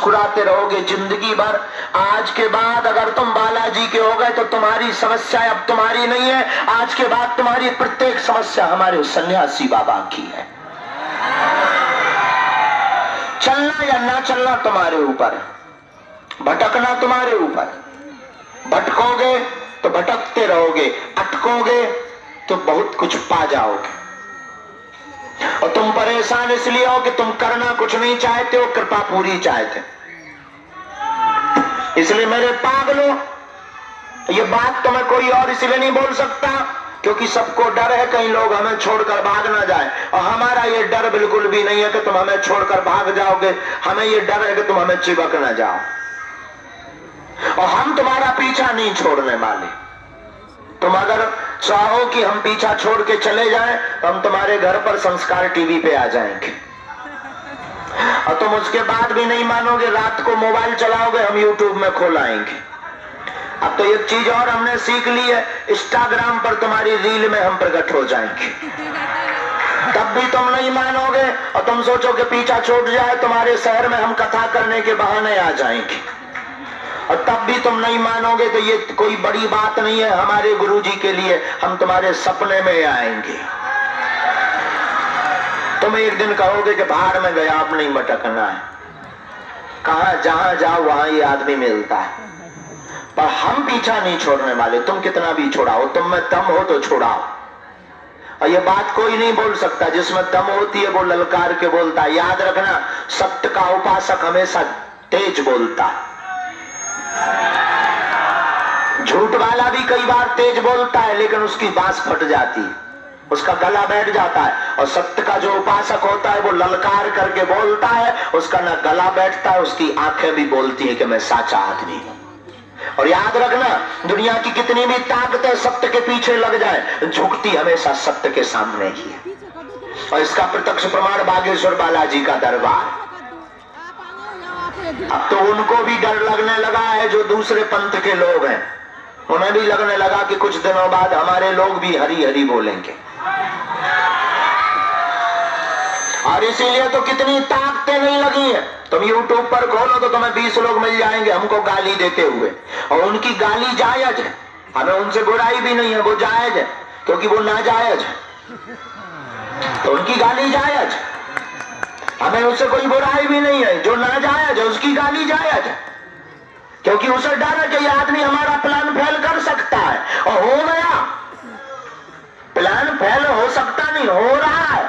मुस्कुराते रहोगे जिंदगी भर। आज के बाद अगर तुम बालाजी के हो गए तो तुम्हारी समस्या अब तुम्हारी नहीं है। आज के बाद तुम्हारी प्रत्येक समस्या हमारे सन्यासी बाबा की है। चलना या ना चलना तुम्हारे ऊपर, भटकना तुम्हारे ऊपर। भटकोगे तो भटकते रहोगे, अटकोगे तो बहुत कुछ पा जाओगे। और तुम परेशान इसलिए हो कि तुम करना कुछ नहीं चाहते हो, कृपा पूरी चाहते। इसलिए मेरे पागलों, ये बात तो मैं कोई और इसलिए नहीं बोल सकता क्योंकि सबको डर है कहीं लोग हमें छोड़कर भाग ना जाए। और हमारा ये डर बिल्कुल भी नहीं है कि तुम हमें छोड़कर भाग जाओगे। हमें ये डर है कि तुम हमें चिपक ना जाओ। और हम तुम्हारा पीछा नहीं छोड़ने वाले। तुम अगर चाहो कि हम पीछा छोड़ के चले जाएं तो हम तुम्हारे घर पर संस्कार टीवी पे आ जाएंगे। और तुम उसके बाद भी नहीं मानोगे, रात को मोबाइल चलाओगे, हम यूट्यूब में खोल आएंगे। अब तो एक चीज और हमने सीख ली है, इंस्टाग्राम पर तुम्हारी रील में हम प्रकट हो जाएंगे। तब भी तुम नहीं मानोगे और तुम सोचोगे पीछा छूट जाए, तुम्हारे शहर में हम कथा करने के बहाने आ जाएंगे। और तब भी तुम नहीं मानोगे तो ये कोई बड़ी बात नहीं है हमारे गुरुजी के लिए, हम तुम्हारे सपने में आएंगे। तुम एक दिन कहोगे कि बाहर में गया, अब नहीं भटकना है। कहा जहां जाओ वहां ये आदमी मिलता है। पर हम पीछा नहीं छोड़ने वाले। तुम कितना भी छोड़ाओ, तुम में दम हो तो छोड़ाओ। और ये बात कोई नहीं बोल सकता, जिसमें दम होती है वो ललकार के बोलता है। याद रखना, सत्य का उपासक हमेशा तेज बोलता है। झूठ वाला भी कई बार तेज बोलता है लेकिन उसकी बांस फट जाती है, उसका गला बैठ जाता है। और सत्य का जो उपासक होता है वो ललकार करके बोलता है, उसका ना गला बैठता है, उसकी आंखें भी बोलती है कि मैं साचा आदमी हूं। और याद रखना, दुनिया की कितनी भी ताकतें सत्य के पीछे लग जाए, झुकती हमेशा सत्य के सामने ही है। और इसका प्रत्यक्ष प्रमाण बागेश्वर बालाजी का दरबार। अब तो उनको भी डर लगने लगा है जो दूसरे पंथ के लोग हैं, उन्हें भी लगने लगा कि कुछ दिनों बाद हमारे लोग भी हरी हरी बोलेंगे। और इसीलिए तो कितनी ताकतें नहीं लगी हैं। तुम YouTube पर खोलो तो तुम्हें 20 लोग मिल जाएंगे हमको गाली देते हुए। और उनकी गाली जायज है, हमें उनसे बुराई भी नहीं है, वो जायज है क्योंकि वो नाजायज है। तो उनकी गाली जायज, हमें उससे कोई बुराई भी नहीं है। जो नाजायज है उसकी गाली जायज है क्योंकि उसे डर है कि ये आदमी हमारा प्लान फेल कर सकता है। और हो गया, प्लान फेल हो सकता नहीं, हो रहा है।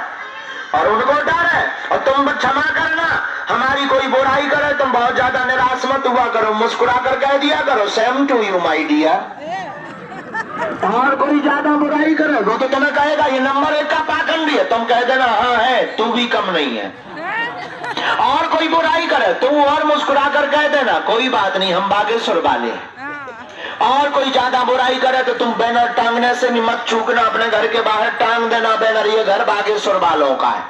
और उनको डर है। और तुम क्षमा करना, हमारी कोई बुराई करे तुम बहुत ज्यादा निराश मत हुआ करो, मुस्कुरा कर कह दिया करो same to you my dear. और कोई ज्यादा बुराई करे वो तो तुम्हें कहेगा ये नंबर 1 का पाखंडी है, तुम कह देना हाँ है, तू भी कम नहीं है। और कोई बुराई करे तू और मुस्कुरा कर कह देना कोई बात नहीं, हम बागेश्वर वाले हैं। और कोई ज्यादा बुराई करे तो तुम बैनर टांगने से भी मत चूकना, अपने घर के बाहर टांग देना बैनर, ये घर बागेश्वर वालों का है।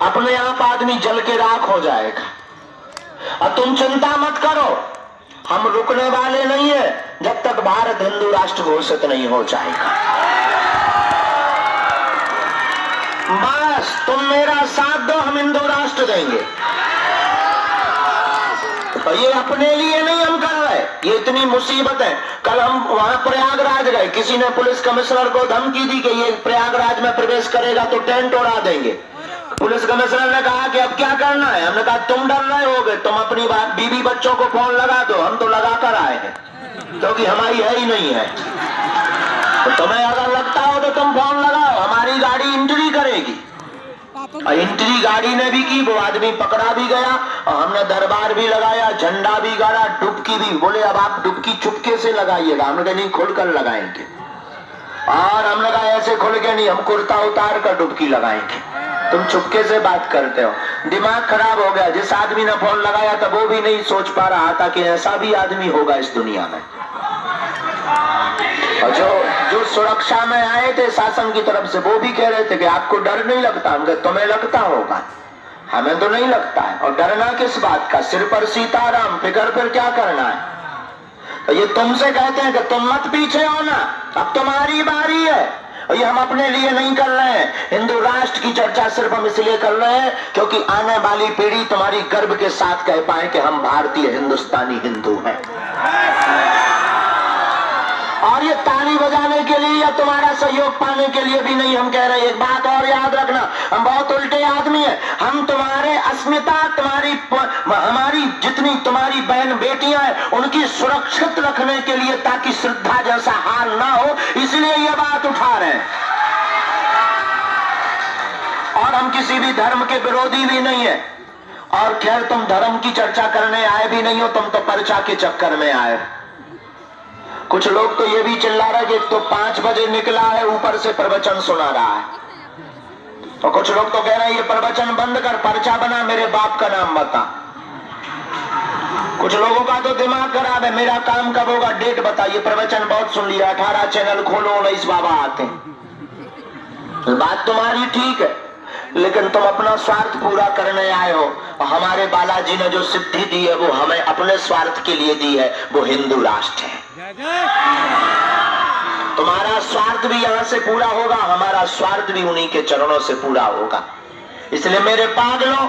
अपने आप आदमी जल के राख हो जाएगा। और तुम चिंता मत करो, हम रुकने वाले नहीं है जब तक भारत हिंदू राष्ट्र घोषित नहीं हो जाएगा। बस तुम मेरा साथ दो, हम हिंदू राष्ट्र देंगे। और ये अपने लिए नहीं हम कर रहे, ये इतनी मुसीबत है। कल हम वहां प्रयागराज गए, किसी ने पुलिस कमिश्नर को धमकी दी कि ये प्रयागराज में प्रवेश करेगा तो टेंट उड़ा देंगे। पुलिस कमिश्नर ने कहा कि अब क्या करना है। हमने कहा तुम डर रहे होगे, तुम अपनी बात बीवी बच्चों को फोन लगा दो, हम तो लगा कर आए हैं क्योंकि हमारी है ही नहीं है। तो तुम्हें अगर लगता हो तो तुम फोन लगाओ, हमारी गाड़ी एंट्री करेगी। और एंट्री गाड़ी ने भी की, वो आदमी पकड़ा भी गया और हमने दरबार भी लगाया, झंडा भी गाड़ा, डुबकी भी। बोले अब आप डुबकी चुपके से लगाइएगा। हमने कहा नहीं, खुलकर लगाएंगे। और हमने कहा ऐसे खुल के नहीं, हम कुर्ता उतार कर डुबकी लगाएंगे। तुम चुपके से बात करते हो। दिमाग खराब हो गया। जिस आदमी ने फोन लगाया था वो भी नहीं सोच पा रहा था कि ऐसा भी आदमी होगा इस दुनिया में। और जो सुरक्षा में आए थे शासन की तरफ से वो भी कह रहे थे कि आपको डर नहीं लगता। हम कहते तुम्हें लगता होगा, हमें तो नहीं लगता है। और डरना किस बात का, सिर पर सीताराम, फिक्र फिर क्या करना है। तो ये तुमसे कहते हैं कि तुम मत पीछे हो ना, अब तुम्हारी बारी है। और ये हम अपने लिए नहीं कर रहे हैं, हिंदू राष्ट्र की चर्चा सिर्फ हम इसलिए कर रहे हैं क्योंकि आने वाली पीढ़ी तुम्हारी गर्व के साथ कह पाए कि हम भारतीय हिंदुस्तानी हिंदू हैं। और ये ताली बजाने के लिए या तुम्हारा सहयोग पाने के लिए भी नहीं हम कह रहे। एक बात और याद रखना, हम बहुत उल्टे आदमी हैं। हम तुम्हारे अस्मिता, हमारी जितनी तुम्हारी बहन बेटियां हैं उनकी सुरक्षित रखने के लिए, ताकि श्रद्धा जैसा हाल ना हो, इसलिए ये बात उठा रहे हैं। और हम किसी भी धर्म के विरोधी भी नहीं है। और खैर तुम धर्म की चर्चा करने आए भी नहीं हो, तुम तो पर्चा के चक्कर में आए। कुछ लोग तो ये भी चिल्ला रहे कि तो 5 बजे निकला है, ऊपर से प्रवचन सुना रहा है। तो कुछ लोग तो कह रहे हैं ये प्रवचन बंद कर, पर्चा बना, मेरे बाप का नाम बता। कुछ लोगों का तो दिमाग खराब है, मेरा काम कब होगा, डेट बताइए, प्रवचन बहुत सुन लिया, 18 चैनल खोलो, 19 बाबा आते हैं। बात तुम्हारी ठीक है, लेकिन तुम अपना स्वार्थ पूरा करने आए हो। हमारे बालाजी ने जो सिद्धि दी है वो हमें अपने स्वार्थ के लिए दी है, वो हिंदू राष्ट्र है। तुम्हारा स्वार्थ भी यहां से पूरा होगा, हमारा स्वार्थ भी उन्हीं के चरणों से पूरा होगा। इसलिए मेरे पागलों,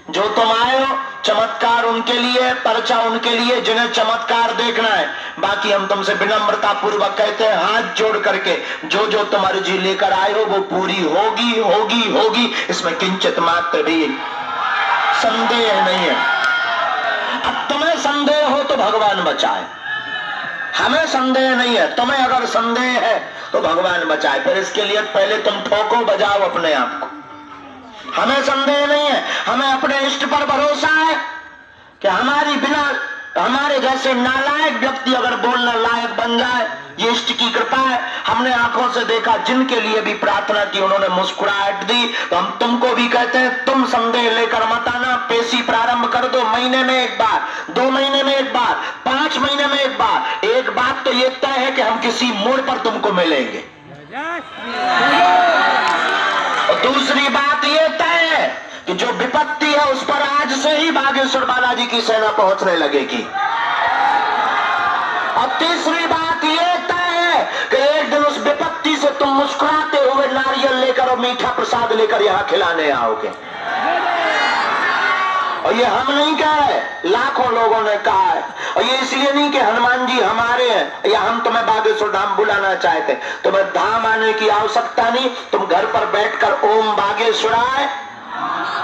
जो तुम आए हो, चमत्कार उनके लिए, पर्चा उनके लिए जिन्हें चमत्कार देखना है। बाकी हम तुमसे विनम्रता पूर्वक कहते हैं, हाथ जोड़ करके, जो जो तुम अर्जी लेकर आए हो वो पूरी होगी होगी होगी, इसमें किंचित मात्र भी संदेह नहीं है। अब तुम्हें संदेह हो तो भगवान बचाए, हमें संदेह नहीं है। तुम्हें अगर संदेह है तो भगवान बचाए, फिर इसके लिए पहले तुम ठोको, बजाओ अपने आप को। हमें संदेह नहीं है, हमें अपने इष्ट पर भरोसा है कि हमारी बिना, हमारे जैसे नालायक व्यक्ति अगर बोलने लायक बन जाए, ये इष्ट की कृपा है। हमने आंखों से देखा, जिनके लिए भी प्रार्थना की उन्होंने मुस्कुराहट दी। तो हम तुमको भी कहते हैं, तुम संदेह लेकर मत आना, पेशी प्रारंभ कर दो। महीने में एक बार, 2 महीने में एक बार, 5 महीने में एक बार। एक बात तो ये तय है कि हम किसी मोड़ पर तुमको मिलेंगे। और दूसरी बात ये तय है कि जो विपत्ति है उस पर आज से ही बागेश्वर बालाजी की सेना पहुंचने लगेगी। और तीसरी बात ये तय है कि एक दिन उस विपत्ति से तुम मुस्कुराते हुए नारियल लेकर और मीठा प्रसाद लेकर यहाँ खिलाने आओगे। और ये हम नहीं कह रहे, लाखों लोगों ने कहा है। और ये इसलिए नहीं कि हनुमान जी हमारे हैं या हम तुम्हें बागेश्वर धाम बुलाना चाहते। तुम्हें धाम आने की आवश्यकता नहीं, तुम घर पर बैठकर ओम बागेश्वराय,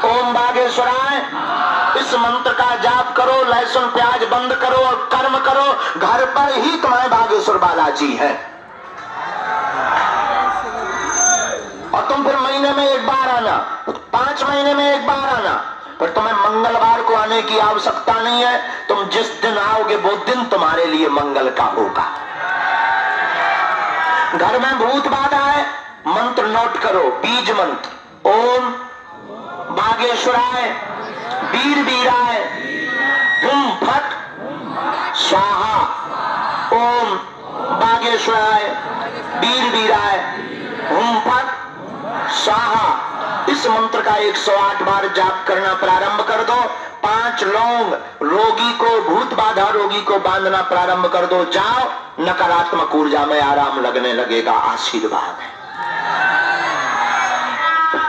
ओम बागेश्वराय इस मंत्र का जाप करो, लहसुन प्याज बंद करो और कर्म करो। घर पर ही तुम्हें बागेश्वर बालाजी है। और तुम फिर महीने में एक बार आना, 5 महीने में एक बार आना। पर तुम्हें मंगलवार को आने की आवश्यकता नहीं है। तुम जिस दिन आओगे वो दिन तुम्हारे लिए मंगल का होगा। घर में भूत बाधा है, मंत्र नोट करो, बीज मंत्र, ओम बागेश्वराय वीर वीराय हुम फट स्वाहा। ओम बागेश्वराय वीर वीराय हुम फट स्वाहा। इस मंत्र का 108 बार जाप करना प्रारंभ कर दो। 5 लौंग रोगी को, भूत बाधा रोगी को बांधना प्रारंभ कर दो। जाओ, नकारात्मक ऊर्जा में आराम लगने लगेगा। आशीर्वाद है।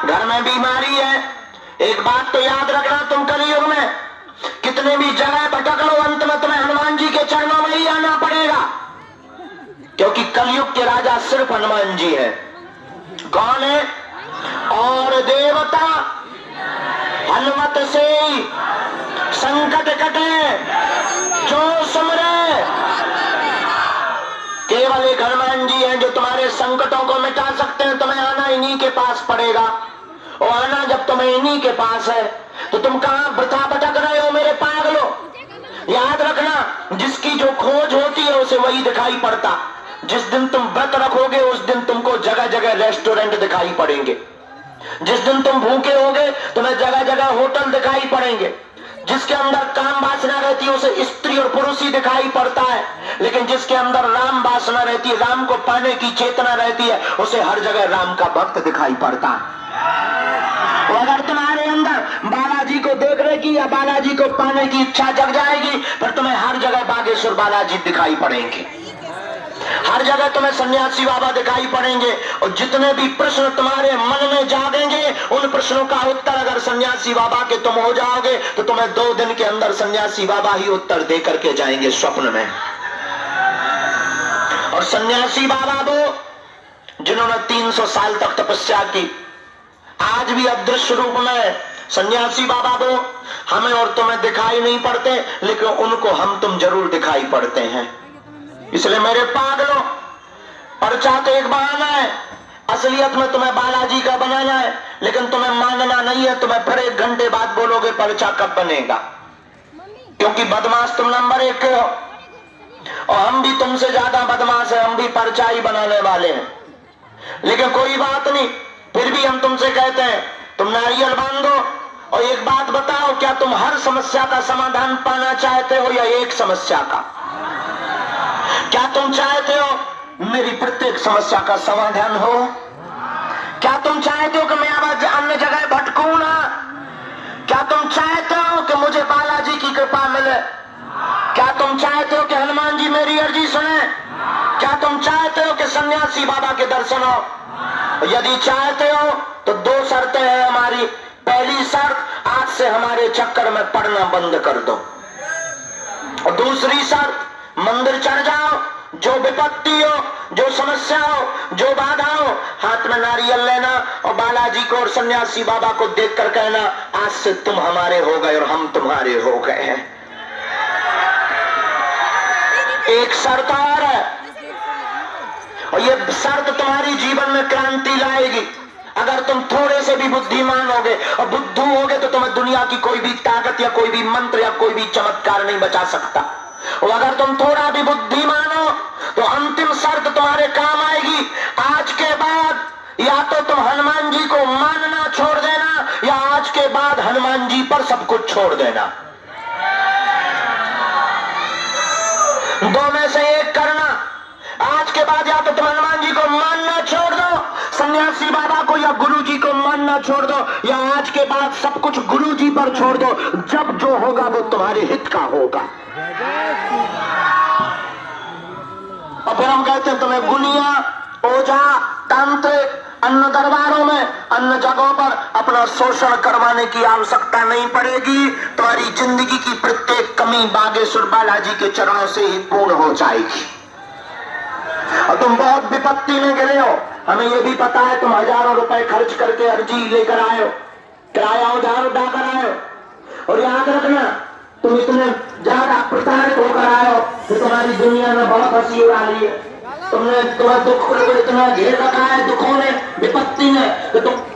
घर में बीमारी है, एक बात तो याद रखना, तुम कलयुग में कितने भी जगह भटक लो, अंत में तुम्हें हनुमान जी के चरणों में ही आना पड़ेगा। क्योंकि कलयुग के राजा सिर्फ हनुमान जी हैं। कौन है? और देवता हनुमत से संकट कटे जो सुमरे। केवल एक हनुमान जी हैं जो तुम्हारे संकटों को मिटा सकते हैं। तुम्हें आना इन्हीं के पास पड़ेगा। और आना जब तुम्हें इन्हीं के पास है तो तुम कहां वृथा भटक रहे हो मेरे पागलों। याद रखना, जिसकी जो खोज होती है उसे वही दिखाई पड़ता। जिस दिन तुम व्रत रखोगे उस दिन तुमको जगह जगह रेस्टोरेंट दिखाई पड़ेंगे। जिस दिन तुम भूखे होगे तुम्हें जगह जगह होटल दिखाई पड़ेंगे। जिसके अंदर काम वासना रहती है उसे स्त्री और पुरुष ही दिखाई पड़ता है। लेकिन जिसके अंदर राम वासना रहती है, राम को पाने की चेतना रहती है, उसे हर जगह राम का भक्त दिखाई पड़ता है। तो अगर तुम्हारे अंदर बालाजी को देखने की या बालाजी को पाने की इच्छा जग जाएगी, फिर तुम्हें हर जगह बागेश्वर बालाजी दिखाई पड़ेंगे। हर जगह तुम्हें सन्यासी बाबा दिखाई पड़ेंगे और जितने भी प्रश्न तुम्हारे मन में जागेंगे उन प्रश्नों का उत्तर अगर सन्यासी बाबा के तुम हो जाओगे तो तुम्हें 2 दिन के अंदर सन्यासी बाबा ही उत्तर दे करके जाएंगे स्वप्न में। और सन्यासी बाबा वो जिन्होंने 300 साल तक तपस्या की, आज भी अदृश्य रूप में सन्यासी बाबा वो हमें और तुम्हें दिखाई नहीं पड़ते, लेकिन उनको हम तुम जरूर दिखाई पड़ते हैं। इसलिए मेरे पागलों, पर्चा तो एक बहाना है, असलियत में तुम्हें बालाजी का बनाना है, लेकिन तुम्हें मानना नहीं है। तुम्हें फिर 1 घंटे बाद बोलोगे पर्चा कब बनेगा, क्योंकि बदमाश तुम नंबर 1 के हो और हम भी तुमसे ज्यादा बदमाश है, हम भी पर्चा ही बनाने वाले हैं। लेकिन कोई बात नहीं, फिर भी हम तुमसे कहते हैं तुम नारियल बांधो और एक बात बताओ, क्या तुम हर समस्या का समाधान पाना चाहते हो या एक समस्या का? क्या तुम चाहते हो मेरी प्रत्येक समस्या का समाधान हो? क्या तुम चाहते हो कि मैं अब अन्य जगह भटकूं ना? क्या तुम चाहते हो कि मुझे बालाजी की कृपा मिले? क्या तुम चाहते हो कि हनुमान जी मेरी अर्जी सुने? क्या तुम चाहते हो कि सन्यासी बाबा के दर्शन हो? यदि चाहते हो तो 2 शर्तें हैं हमारी। पहली शर्त, आज से हमारे चक्कर में पड़ना बंद कर दो, और दूसरी शर्त, मंदिर चढ़ जाओ, जो विपत्ति हो, जो समस्या हो, जो बाधा हो, हाथ में नारियल लेना और बालाजी को और सन्यासी बाबा को देखकर कहना आज से तुम हमारे हो गए और हम तुम्हारे हो गए हैं। एक शर्त और है, और ये शर्त तुम्हारी जीवन में क्रांति लाएगी। अगर तुम थोड़े से भी बुद्धिमान होगे और बुद्धू होगे तो तुम्हें दुनिया की कोई भी ताकत या कोई भी मंत्र या कोई भी चमत्कार नहीं बचा सकता। और अगर तुम थोड़ा भी बुद्धिमान हो तो अंतिम शर्त तुम्हारे काम आएगी। आज के बाद या तो तुम हनुमान जी को मानना छोड़ देना या आज के बाद हनुमान जी पर सब कुछ छोड़ देना। 2 में से एक करना। आज के बाद या तो तुम हनुमान जी को मानना छोड़ दो, सन्यासी बाबा को या गुरु जी को मानना छोड़ दो, या आज के बाद सब कुछ गुरु जी पर छोड़ दो। जब जो होगा वो तुम्हारे हित का होगा। और फिर हम कहते हैं तुम्हें गुनिया, ओझा, तांत्रिक, अन्य दरबारों में, अन्य जगहों पर अपना शोषण करवाने की आवश्यकता नहीं पड़ेगी। तुम्हारी जिंदगी की प्रत्येक कमी बागेश्वर बालाजी के चरणों से ही पूर्ण हो जाएगी। और तुम बहुत विपत्ति में गिरे हो, हमें ये भी पता है, तुम हजारों रुपए खर्च करके अर्जी लेकर आए हो, किराया उधार उठाकर आए हो, और याद रखना तुम इतने ज्यादा प्रताड़ित होकर आए हो कि तुम्हारी दुनिया में बहुत हंसी उड़ा ली है। तुम्हें दुख को इतना घेर रखा है, दुखों ने, विपत्ति ने, कि तुम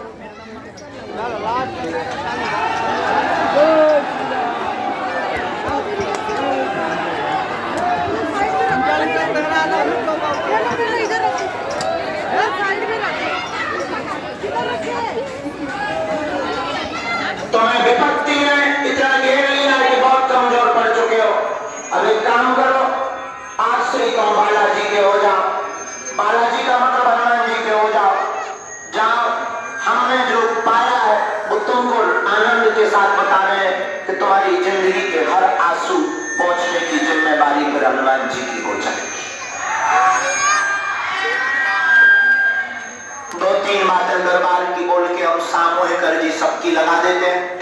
तुम्हें विपत्ति ने इतना घेर लिया कि बहुत कमजोर पड़ चुके हो। अब एक काम करो, आज से ही तुम बालाजी के हो जाओ। बालाजी का मतलब हनुमान जी के हो जाओ। जाओ, हमने जो पाया है वो तुमको आनंद के साथ बता रहे हैं कि तुम्हारी जिंदगी के हर आंसू पहुंचने की जिम्मेदारी फिर हनुमान जी की हो जाएगी। 2-3 बातें दरबार की बोल के हम सामूहिक अर्जी सबकी लगा देते हैं।